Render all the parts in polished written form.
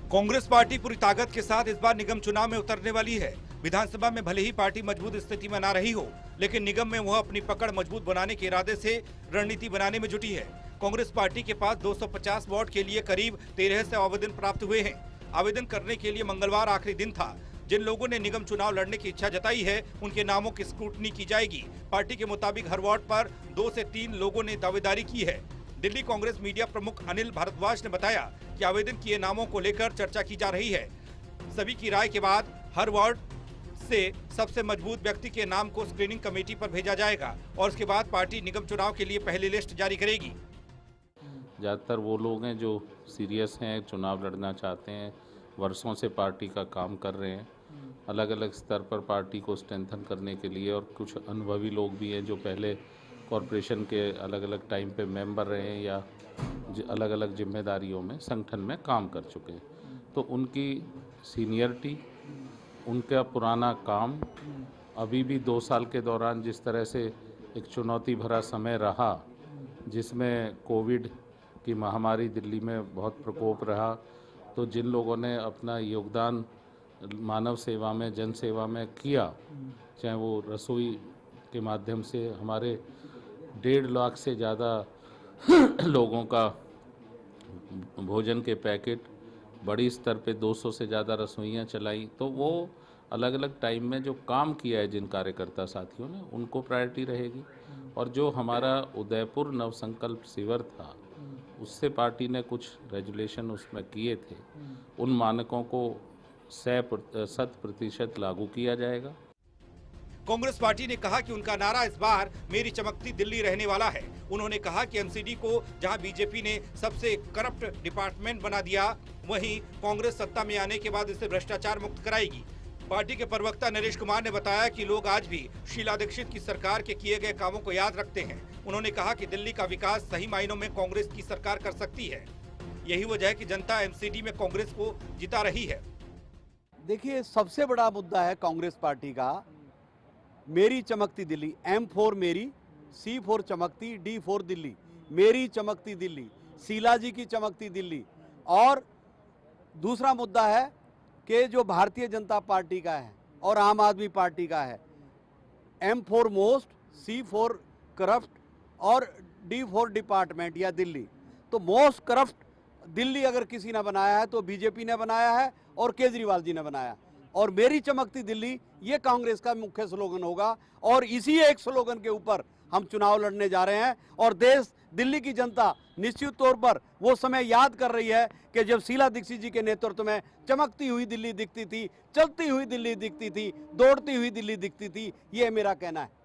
Congress party पूरी ताकत के साथ इस बार निगम चुनाव में उतरने वाली है। विधानसभा में भले ही पार्टी मजबूत स्थिति में ना रही हो, लेकिन निगम में वह अपनी पकड़ मजबूत बनाने के इरादे से रणनीति बनाने में जुटी है। कांग्रेस पार्टी के पास 250 वार्ड के लिए करीब 1300 आवेदन प्राप्त हुए हैं। आवेदन करने के लिए मंगलवार आखिरी दिन था। जिन लोगों ने निगम चुनाव लड़ने की इच्छा जताई है, उनके नामों की स्क्रूटनी की जाएगी। पार्टी के मुताबिक हर वार्ड पर 2 से 3 लोगों ने दावेदारी की है। दिल्ली कांग्रेस मीडिया प्रमुख अनिल भारद्वाज ने बताया कि आवेदन किए नामों को लेकर चर्चा की जा रही है। सभी की राय के बाद हर वार्ड से सबसे मजबूत व्यक्ति के नाम को स्क्रीनिंग कमेटी पर भेजा जाएगा और उसके बाद पार्टी निगम चुनाव के लिए पहली लिस्ट जारी करेगी। ज़्यादातर वो लोग हैं जो सीरियस हैं, चुनाव लड़ना चाहते हैं, वर्षों से पार्टी का काम कर रहे हैं, अलग अलग स्तर पर पार्टी को स्ट्रेंथन करने के लिए, और कुछ अनुभवी लोग भी हैं जो पहले कॉरपोरेशन के अलग अलग टाइम पे मेंबर रहे हैं या अलग अलग जिम्मेदारियों में संगठन में काम कर चुके हैं। तो उनकी सीनियरिटी, उनका पुराना काम, अभी भी 2 साल के दौरान जिस तरह से एक चुनौती भरा समय रहा, जिसमें कोविड की महामारी दिल्ली में बहुत प्रकोप रहा, तो जिन लोगों ने अपना योगदान मानव सेवा में, जन सेवा में किया, चाहे वो रसोई के माध्यम से हमारे 1.5 लाख से ज़्यादा लोगों का भोजन के पैकेट, बड़ी स्तर पे 200 से ज़्यादा रसोइयाँ चलाई, तो वो अलग अलग टाइम में जो काम किया है जिन कार्यकर्ता साथियों ने, उनको प्रायोरिटी रहेगी। और जो हमारा उदयपुर नवसंकल्प शिविर था, उससे पार्टी ने कुछ रेजुलेशन उसमें किए थे, उन मानकों को 100% लागू किया जाएगा। कांग्रेस पार्टी ने कहा कि उनका नारा इस बार मेरी चमकती दिल्ली रहने वाला है। उन्होंने कहा कि एमसीडी को जहां बीजेपी ने सबसे करप्ट डिपार्टमेंट बना दिया, वहीं कांग्रेस सत्ता में आने के बाद इसे भ्रष्टाचार मुक्त कराएगी। पार्टी के प्रवक्ता नरेश कुमार ने बताया कि लोग आज भी शीला दीक्षित की सरकार के किए गए कामों को याद रखते हैं। उन्होंने कहा कि दिल्ली का विकास सही मायनों में कांग्रेस की सरकार कर सकती है। यही वजह है कि जनता एमसीडी में कांग्रेस को जिता रही है। देखिए, सबसे बड़ा मुद्दा है कांग्रेस पार्टी का मेरी चमकती दिल्ली। M4 मेरी, C4 चमकती, D4 दिल्ली, मेरी चमकती दिल्ली, शीला जी की चमकती दिल्ली। और दूसरा मुद्दा है कि जो भारतीय जनता पार्टी का है और आम आदमी पार्टी का है, M4 मोस्ट, C4 करप्ट और D4 डिपार्टमेंट या दिल्ली। तो मोस्ट करप्ट दिल्ली अगर किसी ने बनाया है तो बीजेपी ने बनाया है और केजरीवाल जी ने बनाया। और मेरी चमकती दिल्ली ये कांग्रेस का मुख्य स्लोगन होगा और इसी एक स्लोगन के ऊपर हम चुनाव लड़ने जा रहे हैं। और देश, दिल्ली की जनता निश्चित तौर पर वो समय याद कर रही है कि जब शीला दीक्षित जी के नेतृत्व में चमकती हुई दिल्ली दिखती थी, चलती हुई दिल्ली दिखती थी, दौड़ती हुई दिल्ली दिखती थी। ये मेरा कहना है।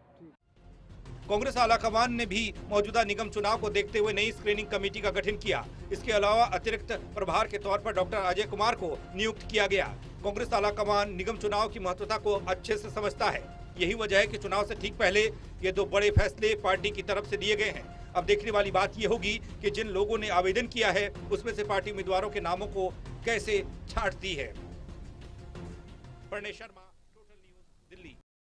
कांग्रेस आलाकमान ने भी मौजूदा निगम चुनाव को देखते हुए नई स्क्रीनिंग कमेटी का गठन किया। इसके अलावा अतिरिक्त प्रभार के तौर पर डॉक्टर अजय कुमार को नियुक्त किया गया। कांग्रेस आलाकमान निगम चुनाव की महत्वता को अच्छे से समझता है। यही वजह है कि चुनाव से ठीक पहले ये 2 बड़े फैसले पार्टी की तरफ से लिए गए हैं। अब देखने वाली बात ये होगी कि जिन लोगों ने आवेदन किया है, उसमें से पार्टी उम्मीदवारों के नामों को कैसे छांटती है। प्रणय शर्मा।